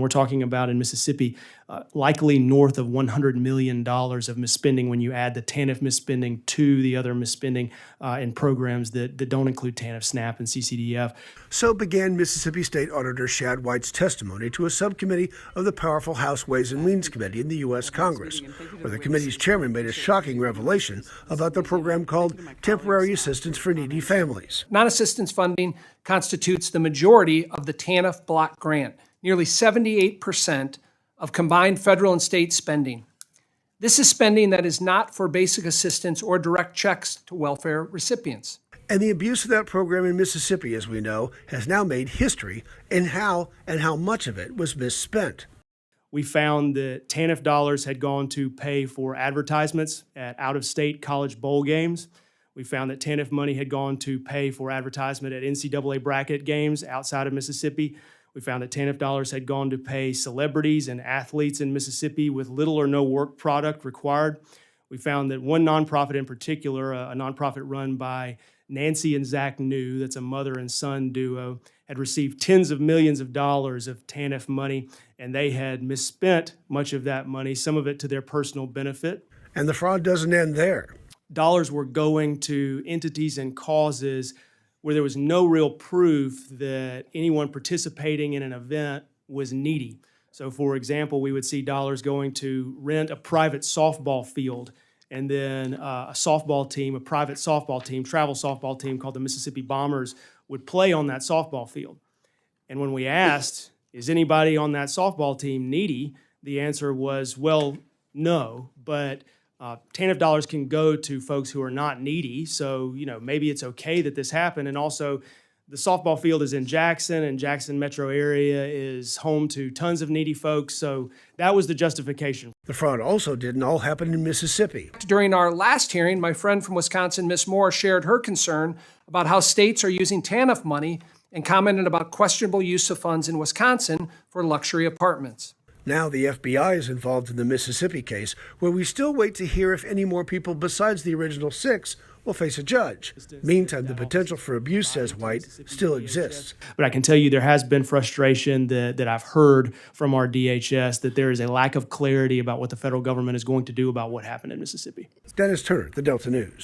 We're talking about in Mississippi likely north of $100 million of misspending when you add the TANF misspending to the other misspending in programs that don't include TANF, SNAP, and CCDF. So began Mississippi State Auditor Shad White's testimony to a subcommittee of the powerful House Ways and Means Committee in the U.S. Congress, where the committee's chairman made a shocking revelation about the program called Temporary Assistance for Needy Families. Non-assistance funding constitutes the majority of the TANF block grant, nearly 78% of combined federal and state spending. This is spending that is not for basic assistance or direct checks to welfare recipients. And the abuse of that program in Mississippi, as we know, has now made history in how much of it was misspent. We found that TANF dollars had gone to pay for advertisements at out-of-state college bowl games. We found that TANF money had gone to pay for advertisement at NCAA bracket games outside of Mississippi. We found that TANF dollars had gone to pay celebrities and athletes in Mississippi with little or no work product required. We found that one nonprofit in particular, a nonprofit run by Nancy and Zach New, that's a mother and son duo, had received tens of millions of dollars of TANF money, and they had misspent much of that money, some of it to their personal benefit. And the fraud doesn't end there. Dollars were going to entities and causes where there was no real proof that anyone participating in an event was needy. So for example, we would see dollars going to rent a private softball field, and then a softball team, a private softball team, travel softball team called the Mississippi Bombers would play on that softball field. And when we asked, is anybody on that softball team needy? The answer was, well, no, but TANF dollars can go to folks who are not needy, so maybe it's okay that this happened. And also, the softball field is in Jackson, and Jackson metro area is home to tons of needy folks, so that was the justification. The fraud also didn't all happen in Mississippi. During our last hearing, my friend from Wisconsin, Ms. Moore, shared her concern about how states are using TANF money and commented about questionable use of funds in Wisconsin for luxury apartments. Now the FBI is involved in the Mississippi case, where we still wait to hear if any more people besides the original 6 will face a judge. Meantime, the potential for abuse, says White, still exists. But I can tell you there has been frustration that I've heard from our DHS that there is a lack of clarity about what the federal government is going to do about what happened in Mississippi. Dennis Turner, the Delta News.